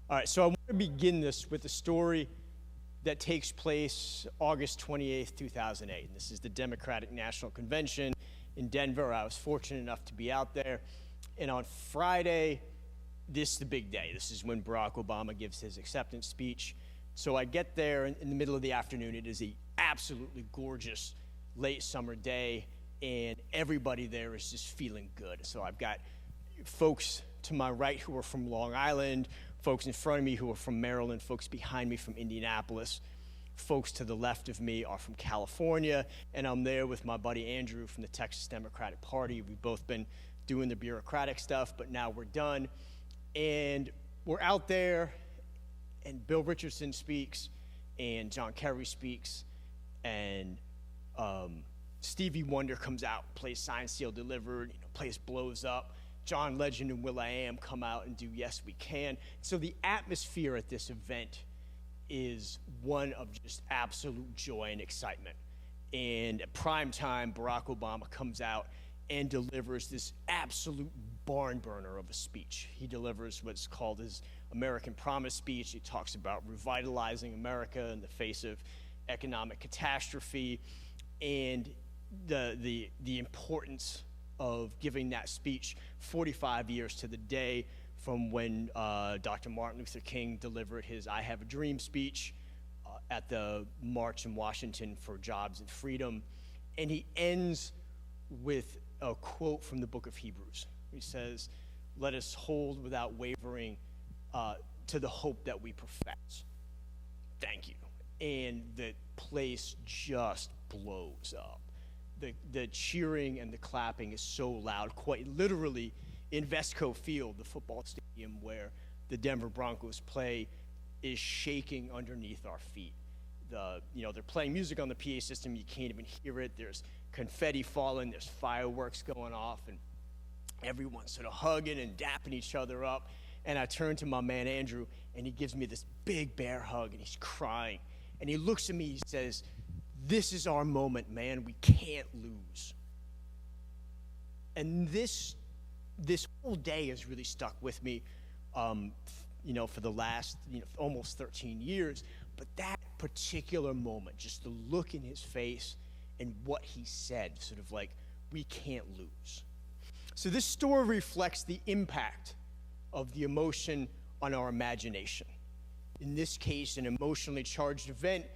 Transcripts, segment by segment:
All right, so I want to begin this with a story that takes place August 28th, 2008. And this is the Democratic National Convention in Denver. I was fortunate enough to be out there. And on Friday, this is the big day. This is when Barack Obama gives his acceptance speech. So I get there in the middle of the afternoon. It is an absolutely gorgeous late summer day, and everybody there is just feeling good. So I've got folks to my right who are from Long Island, folks in front of me who are from Maryland, folks behind me from Indianapolis, folks to the left of me are from California, and I'm there with my buddy Andrew from the Texas Democratic Party. We've both been doing the bureaucratic stuff, but now we're done. And we're out there, and Bill Richardson speaks, and John Kerry speaks, and Stevie Wonder comes out, plays Signed, Sealed, Delivered, place blows up. John Legend and will.i.am come out and do Yes We Can. So the atmosphere at this event is one of just absolute joy and excitement. And at prime time, Barack Obama comes out and delivers this absolute barn burner of a speech. He delivers what's called his American Promise speech. He talks about revitalizing America in the face of economic catastrophe and the importance of giving that speech 45 years to the day from when Dr. Martin Luther King delivered his I Have a Dream speech at the March in Washington for Jobs and Freedom. And he ends with a quote from the book of Hebrews. He says, "Let us hold without wavering to the hope that we profess." Thank you. And the place just blows up. The cheering and the clapping is so loud, quite literally in Vesco Field, the football stadium where the Denver Broncos play, is shaking underneath our feet. They're playing music on the PA system, you can't even hear it. There's confetti falling, there's fireworks going off, and everyone's sort of hugging and dapping each other up. And I turn to my man Andrew, and he gives me this big bear hug, and he's crying. And he looks at me, he says, "This is our moment, man. We can't lose." And this whole day has really stuck with me, for the last, almost 13 years. But that particular moment, just the look in his face and what he said, sort of like, we can't lose. So this story reflects the impact of the emotion on our imagination. In this case, an emotionally charged event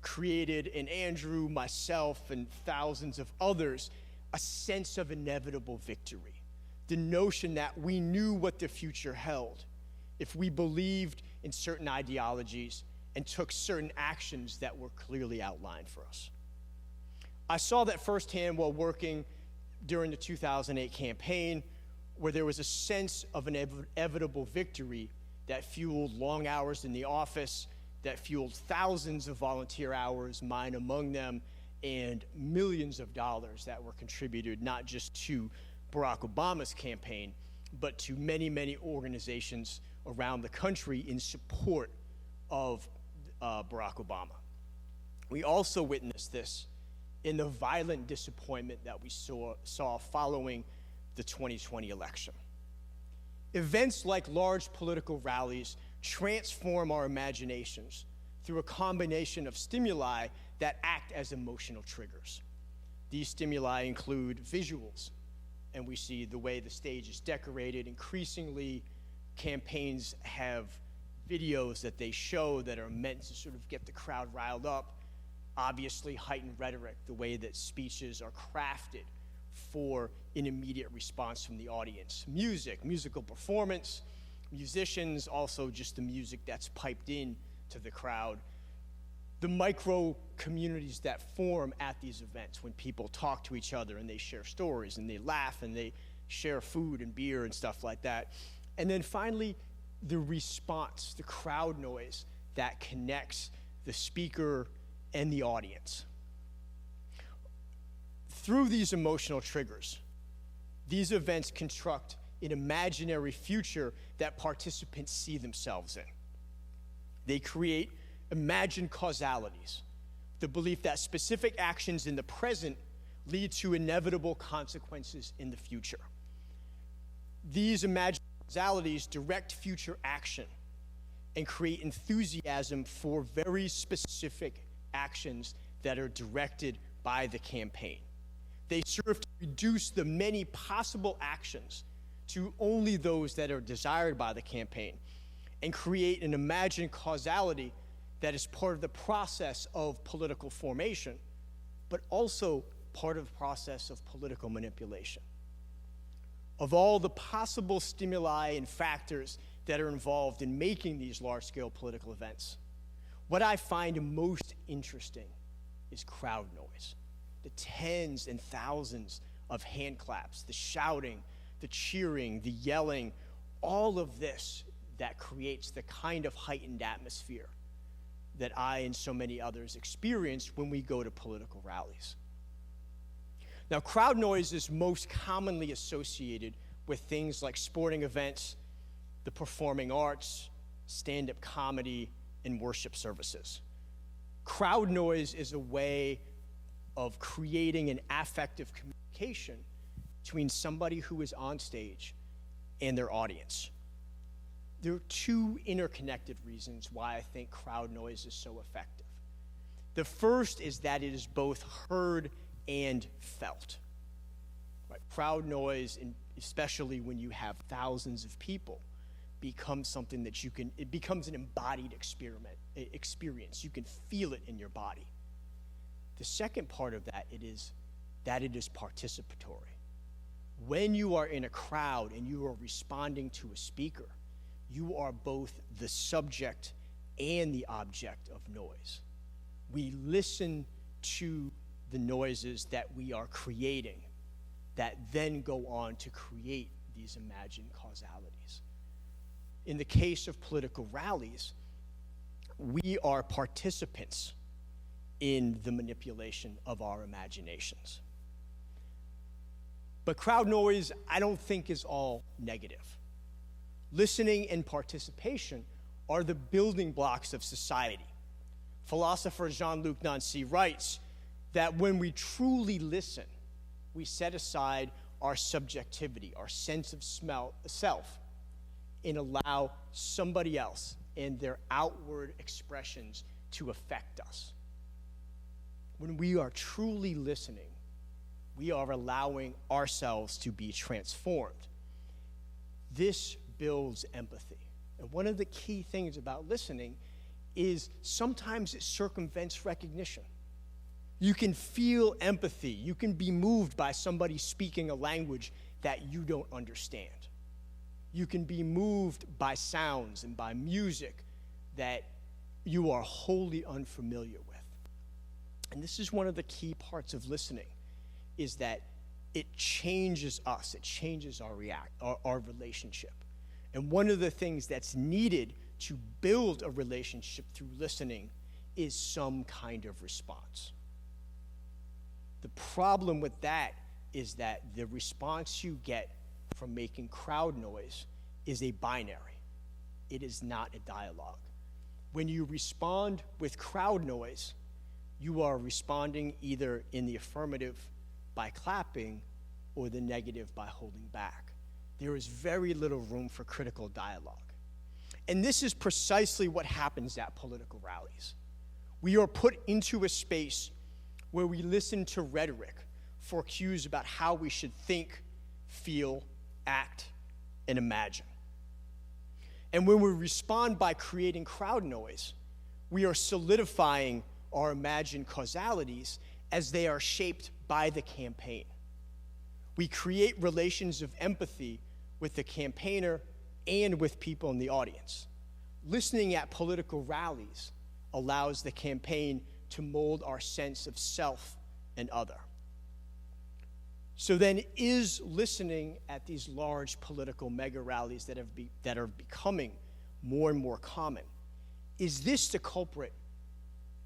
created in Andrew, myself, and thousands of others a sense of inevitable victory. The notion that we knew what the future held if we believed in certain ideologies and took certain actions that were clearly outlined for us. I saw that firsthand while working during the 2008 campaign, where there was a sense of an inevitable victory that fueled long hours in the office, that fueled thousands of volunteer hours, mine among them, and millions of dollars that were contributed not just to Barack Obama's campaign, but to many, many organizations around the country in support of Barack Obama. We also witnessed this in the violent disappointment that we saw following the 2020 election. Events like large political rallies transform our imaginations through a combination of stimuli that act as emotional triggers. These stimuli include visuals, and we see the way the stage is decorated. Increasingly, campaigns have videos that they show that are meant to sort of get the crowd riled up. Obviously, heightened rhetoric, the way that speeches are crafted for an immediate response from the audience. Musical performance, musicians, also just the music that's piped in to the crowd. The micro communities that form at these events when people talk to each other and they share stories and they laugh and they share food and beer and stuff like that. And then finally, the response, the crowd noise that connects the speaker and the audience. Through these emotional triggers, these events construct an imaginary future that participants see themselves in. They create imagined causalities, the belief that specific actions in the present lead to inevitable consequences in the future. These imagined causalities direct future action and create enthusiasm for very specific actions that are directed by the campaign. They serve to reduce the many possible actions to only those that are desired by the campaign and create an imagined causality that is part of the process of political formation, but also part of the process of political manipulation. Of all the possible stimuli and factors that are involved in making these large-scale political events, what I find most interesting is crowd noise. The tens and thousands of hand claps, the shouting, the cheering, the yelling, all of this that creates the kind of heightened atmosphere that I and so many others experience when we go to political rallies. Now, crowd noise is most commonly associated with things like sporting events, the performing arts, stand-up comedy, and worship services. Crowd noise is a way of creating an affective communication between somebody who is on stage and their audience. There are two interconnected reasons why I think crowd noise is so effective. The first is that it is both heard and felt. Right? Crowd noise, especially when you have thousands of people, becomes something that it becomes an embodied experience. You can feel it in your body. The second part of that is that it is participatory. When you are in a crowd and you are responding to a speaker, you are both the subject and the object of noise. We listen to the noises that we are creating that then go on to create these imagined causalities. In the case of political rallies, we are participants in the manipulation of our imaginations. But crowd noise, I don't think, is all negative. Listening and participation are the building blocks of society. Philosopher Jean-Luc Nancy writes that when we truly listen, we set aside our subjectivity, our sense of self, and allow somebody else and their outward expressions to affect us. When we are truly listening, we are allowing ourselves to be transformed. This builds empathy. And one of the key things about listening is sometimes it circumvents recognition. You can feel empathy. You can be moved by somebody speaking a language that you don't understand. You can be moved by sounds and by music that you are wholly unfamiliar with. And this is one of the key parts of listening, is that it changes us. It changes our relationship. And one of the things that's needed to build a relationship through listening is some kind of response. The problem with that is that the response you get from making crowd noise is a binary. It is not a dialogue. When you respond with crowd noise, you are responding either in the affirmative by clapping or the negative by holding back. There is very little room for critical dialogue. And this is precisely what happens at political rallies. We are put into a space where we listen to rhetoric for cues about how we should think, feel, act, and imagine. And when we respond by creating crowd noise, we are solidifying our imagined causalities as they are shaped by the campaign. We create relations of empathy with the campaigner and with people in the audience. Listening at political rallies allows the campaign to mold our sense of self and other. So then, is listening at these large political mega rallies that are becoming more and more common, is this the culprit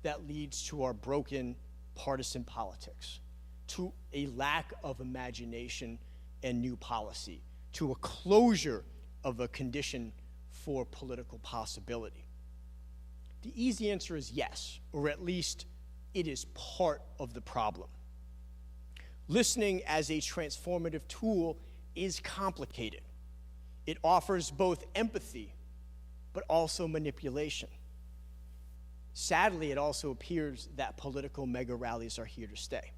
that leads to our broken partisan politics, to a lack of imagination and new policy, to a closure of a condition for political possibility? The easy answer is yes, or at least it is part of the problem. Listening as a transformative tool is complicated. It offers both empathy, but also manipulation. Sadly, it also appears that political mega rallies are here to stay.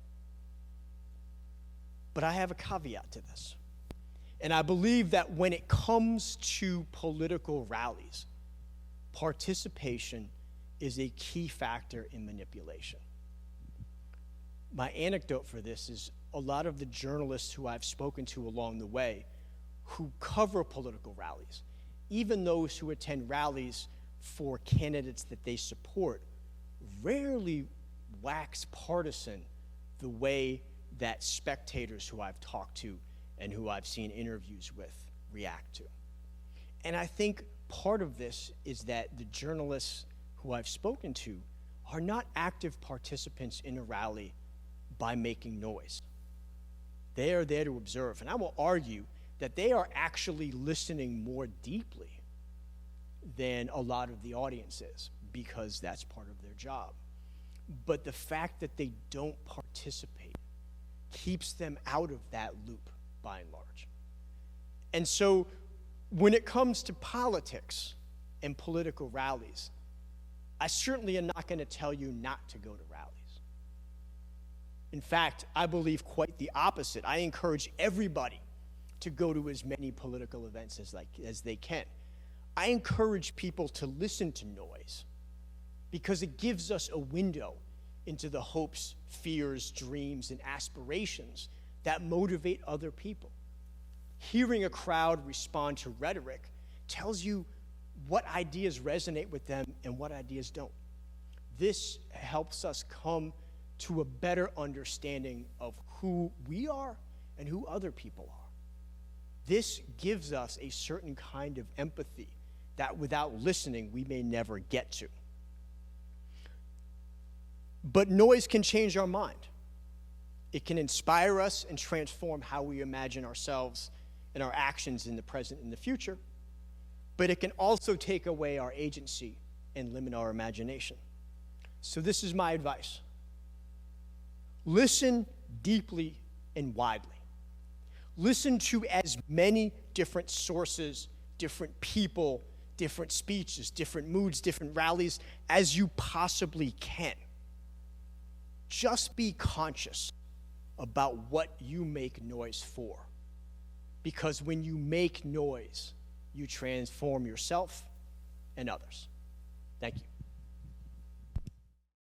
But I have a caveat to this. And I believe that when it comes to political rallies, participation is a key factor in manipulation. My anecdote for this is a lot of the journalists who I've spoken to along the way who cover political rallies, even those who attend rallies for candidates that they support, rarely wax partisan the way that spectators who I've talked to and who I've seen interviews with react to. And I think part of this is that the journalists who I've spoken to are not active participants in a rally by making noise. They are there to observe. And I will argue that they are actually listening more deeply than a lot of the audience is, because that's part of their job. But the fact that they don't participate keeps them out of that loop, by and large. And so when it comes to politics and political rallies, I certainly am not going to tell you not to go to rallies. In fact, I believe quite the opposite. I encourage everybody to go to as many political events as they can. I encourage people to listen to noise because it gives us a window into the hopes, fears, dreams, and aspirations that motivate other people. Hearing a crowd respond to rhetoric tells you what ideas resonate with them and what ideas don't. This helps us come to a better understanding of who we are and who other people are. This gives us a certain kind of empathy that without listening, we may never get to. But noise can change our mind. It can inspire us and transform how we imagine ourselves and our actions in the present and the future. But it can also take away our agency and limit our imagination. So this is my advice. Listen deeply and widely. Listen to as many different sources, different people, different speeches, different moods, different rallies as you possibly can. Just be conscious about what you make noise for. Because when you make noise, you transform yourself and others. Thank you.